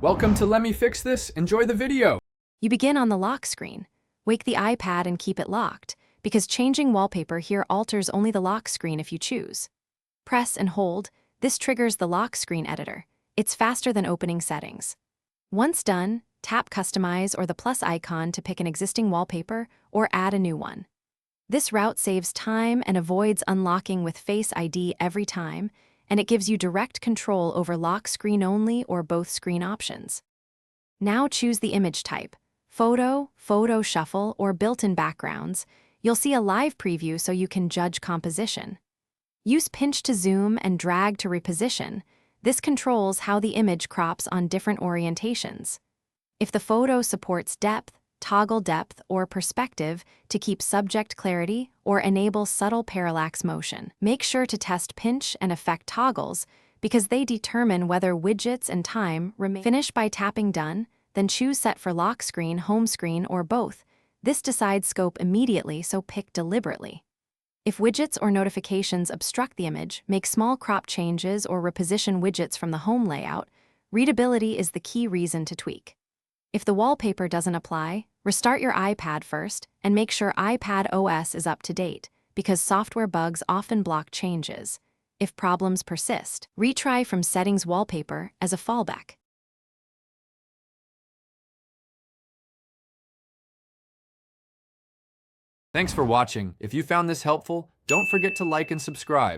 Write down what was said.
Welcome to Let Me Fix This. Enjoy the video. You begin on the lock screen. Wake the iPad and keep it locked, because changing wallpaper here alters only the lock screen if you choose. Press and hold. This triggers the lock screen editor. It's faster than opening settings. Once done, tap Customize or the plus icon to pick an existing wallpaper or add a new one. This route saves time and avoids unlocking with Face ID every time, and it gives you direct control over lock screen only or both screen options. Now choose the image type, photo, photo shuffle, or built-in backgrounds. You'll see a live preview so you can judge composition. Use pinch to zoom and drag to reposition. This controls how the image crops on different orientations. If the photo supports depth, toggle depth or perspective to keep subject clarity or enable subtle parallax motion. Make sure to test pinch and effect toggles because they determine whether widgets and time remain. Finish by tapping Done, then choose Set for lock screen, home screen, or both. This decides scope immediately, so pick deliberately. If widgets or notifications obstruct the image, make small crop changes or reposition widgets from the home layout. Readability is the key reason to tweak. If the wallpaper doesn't apply, restart your iPad first and make sure iPad OS is up to date, because software bugs often block changes. If problems persist, retry from Settings Wallpaper as a fallback. Thanks for watching. If you found this helpful, don't forget to like and subscribe.